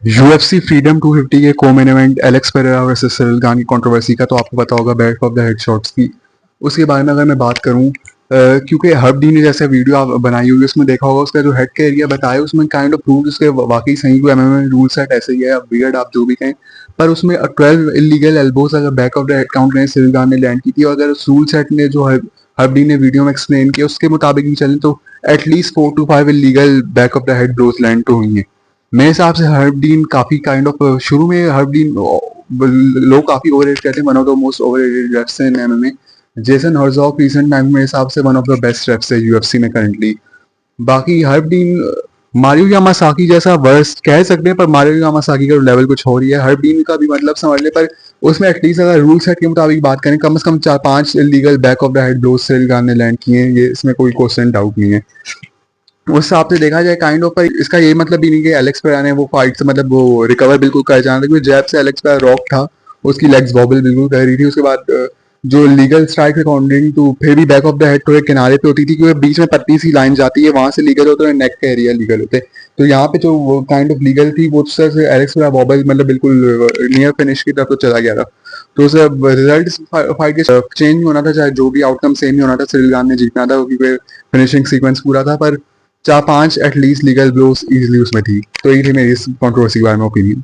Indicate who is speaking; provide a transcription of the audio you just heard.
Speaker 1: UFC Freedom 250 के co-main event Alex Pereira versus Cyril Gane की controversy का तो आपको पता होगा, बैक ऑफ द हेडशॉट्स की। उसके बारे में अगर मैं बात करूं, क्योंकि हर्ब डी ने जैसे वीडियो आप बनाई हुई है उसमें देखा होगा, उसका जो हेड का एरिया बताया उसमें काइंड ऑफ रूल उसके वाकई सही हुए। एमएमए रूल सेट ऐसे ही है, आप वियर्ड आप जो भी कहें, पर उसमें 12 इलीगल एल्बोज अगर back of the head count करें सिरिल गान ने लैंड की थी, और अगर उस रूल सेट ने जो हर्ब डी ने वीडियो में एक्सप्लेन किया उसके मुताबिक भी चलें तो at least 4 to 5 illegal back of the head blows land तो हुई हैं। मेरे हिसाब से हर्ब डीन काफी काइंड ऑफ शुरू में हर्ब डीन लोग काफी ओवररेट कहते हैं, one of the most overrated refs in MMA. Jason Herzog recent time मेरे हिसाब से one of the best refs है यूएफसी में करंटली। बाकी हर्ब डीन मारियो यामासाकी जैसा वर्स्ट कह सकते हैं, पर मारियो यामासाकी का लेवल कुछ हो रही है। हर्ब डीन का भी मतलब समझ ले, पर उसमें एटलीस्ट अगर रूल सेट के मुताबिक बात करें, कम से कम 4-5 illegal back of the head blows से गान ने लैंड किए हैं, ये इसमें कोई क्वेश्चन डाउट नहीं है। उस हिसाब से देखा जाए काइंड ऑफ, पर इसका ये मतलब भी नहीं कि एलेक्स पेरेरा ने वो फाइट से मतलब वो रिकवर बिल्कुल कर जाना था, क्योंकि जैब से एलेक्स पेरेरा रॉक था, उसकी लेग्स वॉबल बिल्कुल कर रही थी। उसके बाद जो लीगल स्ट्राइक अकॉर्डिंग टू फिर भी बैक ऑफ द हेड थोड़े किनारे पे होती थी, क्योंकि बीच में पतली सी लाइन जाती है, वहां से लीगल होते हैं, नेक का एरिया लीगल होते हैं। तो यहाँ पे जो वो काइंड ऑफ लीगल थी वो से एलेक्स पेरेरा वॉबल मतलब बिल्कुल नियर फिनिश की तरफ तो चला गया था। तो उसे रिजल्ट फाइट के चेंज नहीं होना था, चाहे जो भी आउटकम सेम ही होना था, सिरिल गान ने जीतना था क्योंकि फिनिशिंग सीक्वेंस पूरा था। पर 4-5 एटलीस्ट लीगल ब्लोस इजीली उसमें थी। तो यही थी मेरी इस कंट्रोवर्सी के बारे में ओपिनियन।